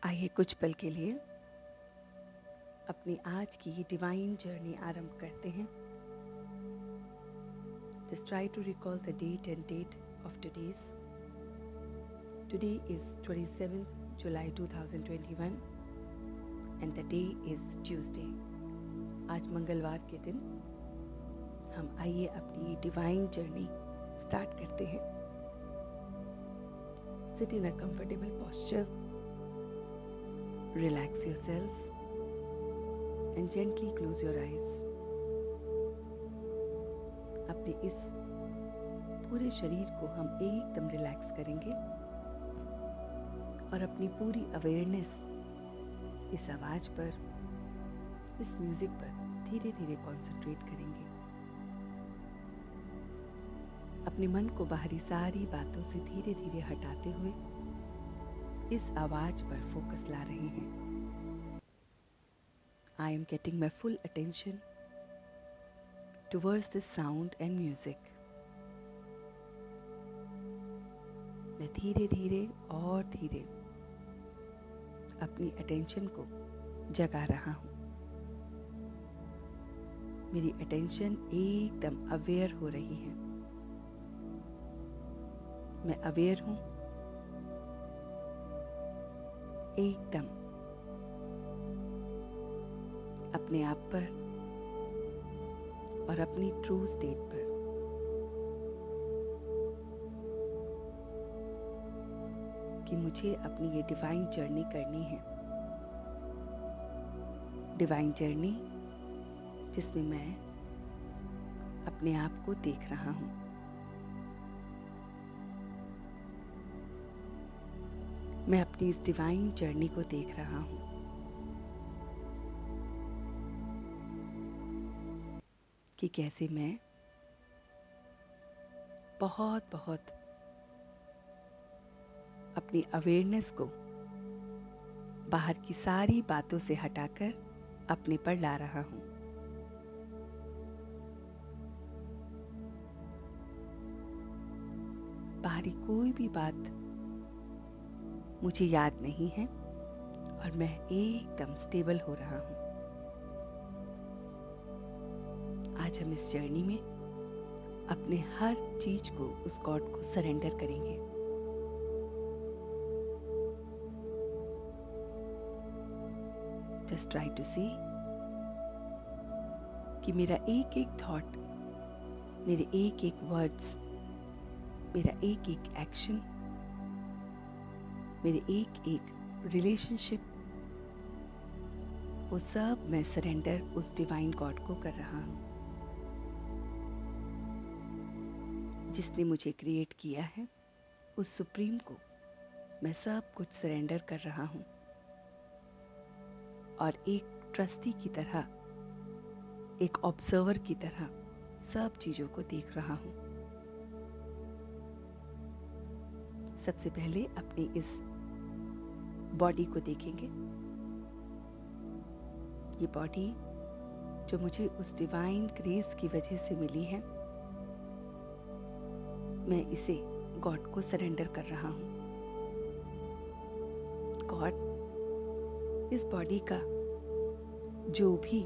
आइए कुछ पल के लिए अपनी आज की ये डिवाइन जर्नी आरंभ करते हैं। Just try to recall the date and date of today's. Today is 27th July 2021 and the day is Tuesday. आज मंगलवार के दिन हम आइए अपनी डिवाइन जर्नी स्टार्ट करते हैं। Sit in a comfortable posture. Relax yourself and gently close your eyes. अपने इस पूरे शरीर को हम एकदम रिलैक्स करेंगे और अपनी पूरी अवेयरनेस इस आवाज पर, इस म्यूजिक पर धीरे धीरे कंसंट्रेट करेंगे। अपने मन को बाहरी सारी बातों से धीरे धीरे हटाते हुए इस आवाज पर फोकस ला रहे हैं। I am getting my full attention towards this sound and music. मैं धीरे धीरे और धीरे अपनी अटेंशन को जगा रहा हूँ। मेरी अटेंशन एकदम अवेयर हो रही है। मैं अवेयर हूँ एकदम अपने आप पर और अपनी ट्रू स्टेट पर। कि मुझे अपनी ये डिवाइन जर्नी करनी है। डिवाइन जर्नी जिसमें मैं अपने आप को देख रहा हूँ। मैं अपनी इस डिवाइन जर्नी को देख रहा हूँ। कि कैसे मैं बहुत बहुत अपनी अवेयरनेस को बाहर की सारी बातों से हटाकर अपने पर ला रहा हूँ। बाहरी कोई भी बात मुझे याद नहीं है और मैं एकदम स्टेबल हो रहा हूँ। आज हम इस जर्नी में अपने हर चीज को उस गॉड को सरेंडर करेंगे। जस्ट ट्राई टू सी कि मेरा एक एक थॉट, मेरे एक एक वर्ड्स, मेरा एक एक एक्शन, मेरे एक एक रिलेशनशिप, वो सब मैं सरेंडर उस डिवाइन गॉड को कर रहा हूँ जिसने मुझे क्रिएट किया है। उस सुप्रीम को मैं सब कुछ सरेंडर कर रहा हूँ और एक ट्रस्टी की तरह, एक ऑब्जर्वर की तरह सब चीजों को देख रहा हूँ। सबसे पहले अपनी इस बॉडी को देखेंगे। ये बॉडी जो मुझे उस डिवाइन ग्रेस की वजह से मिली है, मैं इसे गॉड को सरेंडर कर रहा हूँ। गॉड, इस बॉडी का जो भी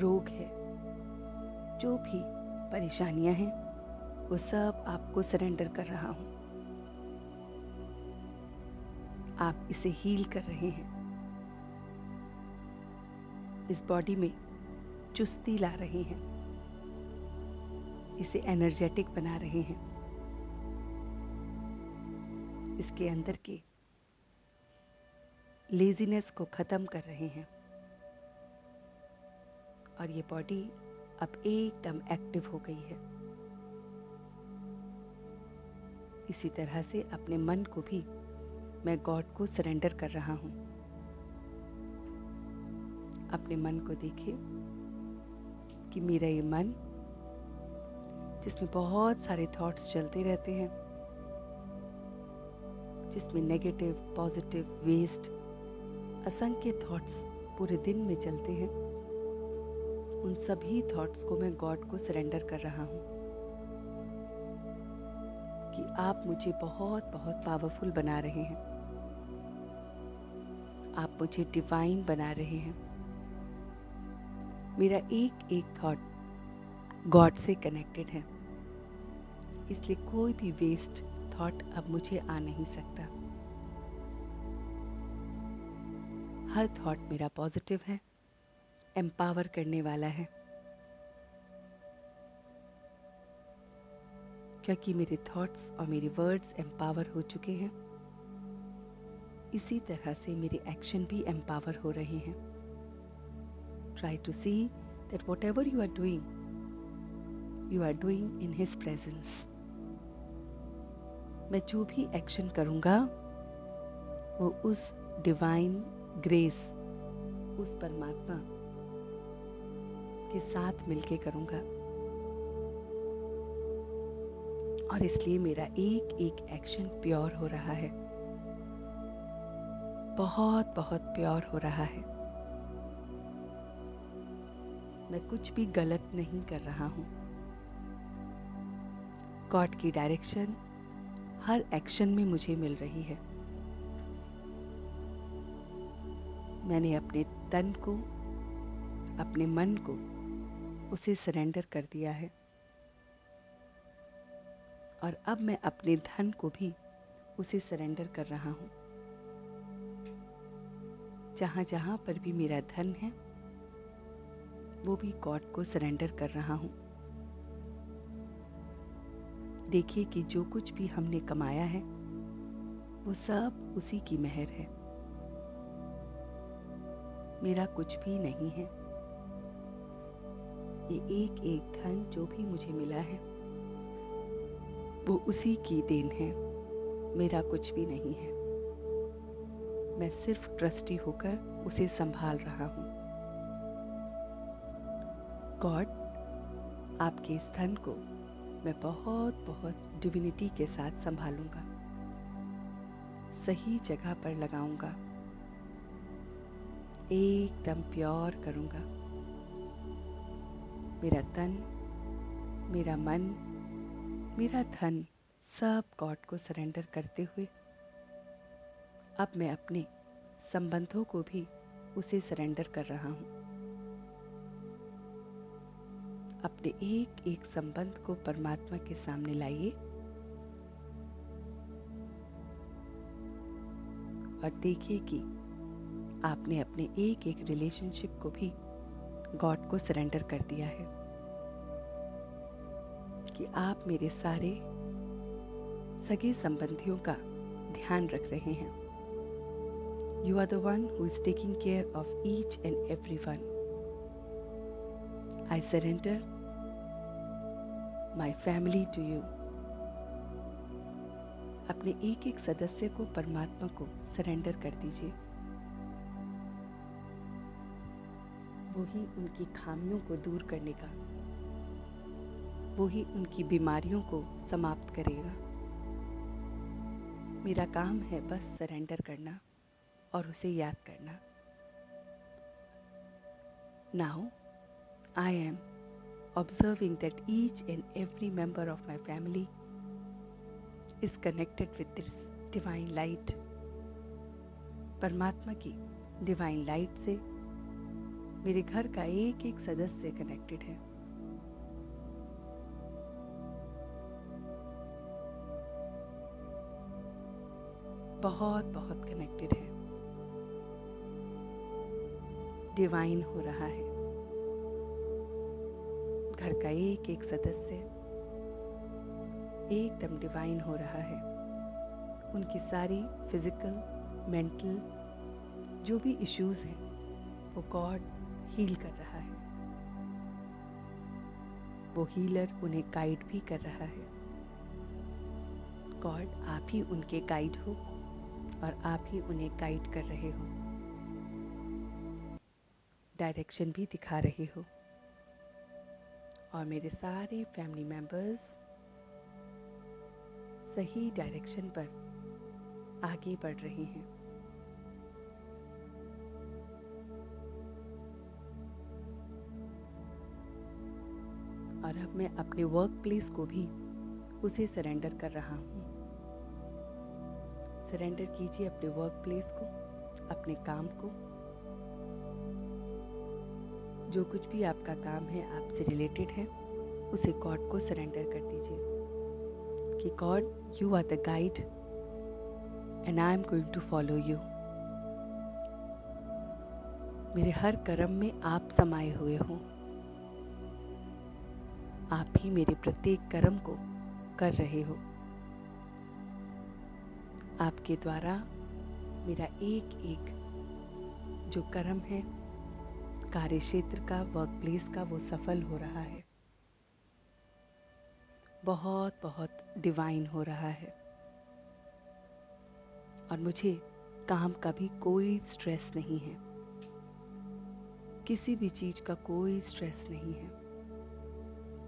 रोग है, जो भी परेशानियां हैं, वो सब आपको सरेंडर कर रहा हूँ। आप इसे हील कर रहे हैं। इस बॉडी में चुस्ती ला रहे हैं, इसे एनर्जेटिक बना रहे हैं, इसके अंदर के लेजीनेस को खत्म कर रहे हैं और ये बॉडी अब एकदम एक्टिव हो गई है। इसी तरह से अपने मन को भी मैं गॉड को सरेंडर कर रहा हूँ। अपने मन को देखिए कि मेरा ये मन जिसमें बहुत सारे थॉट्स चलते रहते हैं, जिसमें नेगेटिव, पॉजिटिव, वेस्ट, असंख्य थॉट्स पूरे दिन में चलते हैं, उन सभी थॉट्स को मैं गॉड को सरेंडर कर रहा हूँ कि आप मुझे बहुत बहुत पावरफुल बना रहे हैं। आप मुझे डिवाइन बना रहे हैं। मेरा एक एक थॉट गॉड से कनेक्टेड है, इसलिए कोई भी वेस्ट थॉट अब मुझे आ नहीं सकता। हर थॉट मेरा पॉजिटिव है, एम्पावर करने वाला है, क्योंकि मेरे थॉट्स और मेरे वर्ड्स एम्पावर हो चुके हैं। इसी तरह से मेरे एक्शन भी एम्पावर हो रहे हैं। Try to see that whatever you are doing in His presence. मैं जो भी एक्शन करूँगा वो उस डिवाइन ग्रेस, उस परमात्मा के साथ मिलके करूँगा, और इसलिए मेरा एक एक एक्शन प्योर हो रहा है, बहुत बहुत प्योर हो रहा है। मैं कुछ भी गलत नहीं कर रहा हूँ। गॉड की डायरेक्शन हर एक्शन में मुझे मिल रही है। मैंने अपने तन को, अपने मन को उसे सरेंडर कर दिया है, और अब मैं अपने धन को भी उसे सरेंडर कर रहा हूँ। जहाँ जहाँ पर भी मेरा धन है वो भी गॉड को सरेंडर कर रहा हूँ। देखिए कि जो कुछ भी हमने कमाया है वो सब उसी की मेहर है, मेरा कुछ भी नहीं है। ये एक एक धन जो भी मुझे मिला है वो उसी की देन है, मेरा कुछ भी नहीं है। मैं सिर्फ ट्रस्टी होकर उसे संभाल रहा हूँ। गॉड, आपके इस धन को मैं बहुत बहुत डिविनिटी के साथ संभालूंगा, सही जगह पर लगाऊंगा, एकदम प्योर करूंगा। मेरा तन, मेरा मन, मेरा धन सब गॉड को सरेंडर करते हुए अब मैं अपने संबंधों को भी उसे सरेंडर कर रहा हूँ। अपने एक एक संबंध को परमात्मा के सामने लाइए और देखिए कि आपने अपने एक एक रिलेशनशिप को भी गॉड को सरेंडर कर दिया है, कि आप मेरे सारे सगे संबंधियों का ध्यान रख रहे हैं। You are the one who is taking care of each and every one. I surrender my family to you. अपने एक एक सदस्य को परमात्मा को सरेंडर कर दीजिए। वही उनकी खामियों को दूर करने का, वही उनकी बीमारियों को समाप्त करेगा। मेरा काम है बस सरेंडर करना और उसे याद करना। Now I am observing that each and every member of my family is connected with this divine light. परमात्मा की डिवाइन लाइट से मेरे घर का एक एक सदस्य कनेक्टेड है। बहुत बहुत कनेक्टेड है, डिवाइन हो रहा है। घर का एक एक सदस्य एकदम डिवाइन हो रहा है। उनकी सारी फिजिकल, मेंटल जो भी इश्यूज हैं वो गॉड हील कर रहा है। वो हीलर उन्हें गाइड भी कर रहा है। गॉड, आप ही उनके गाइड हो और आप ही उन्हें गाइड कर रहे हो, डायरेक्शन भी दिखा रहे हो। और मेरे सारे फैमिली मेंबर्स सही डायरेक्शन पर आगे बढ़ रहे हैं। और अब मैं अपने वर्क प्लेस को भी उसे सरेंडर कर रहा हूँ। सरेंडर कीजिए अपने वर्क प्लेस को, अपने काम को, जो कुछ भी आपका काम है आपसे रिलेटेड है, उसे गॉड को सरेंडर कर दीजिए कि God, you are the guide and I am going to follow you. मेरे हर कर्म में आप समाये हुए हो, आप ही मेरे प्रत्येक कर्म को कर रहे हो। आपके द्वारा मेरा एक एक जो कर्म है, कार्य क्षेत्र का, वर्क प्लेस का, वो सफल हो रहा है, बहुत बहुत डिवाइन हो रहा है। और मुझे काम का भी कोई स्ट्रेस नहीं है, किसी भी चीज का कोई स्ट्रेस नहीं है,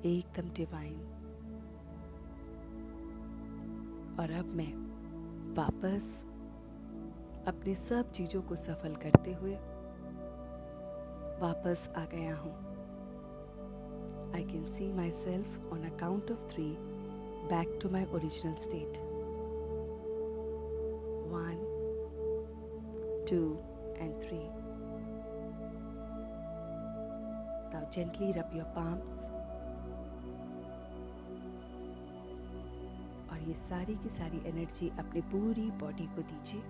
एकदम डिवाइन। और अब मैं वापस अपने सब चीजों को सफल करते हुए वापस आ गया हूँ। I can see myself on a count of 3 back to my original state. 1, 2 and 3. Now gently rub your palms और ये सारी की सारी एनर्जी अपनी पूरी बॉडी को दीजिए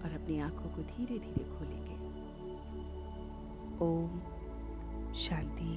और अपनी आंखों को धीरे धीरे खोलेंगे। ओम शांति।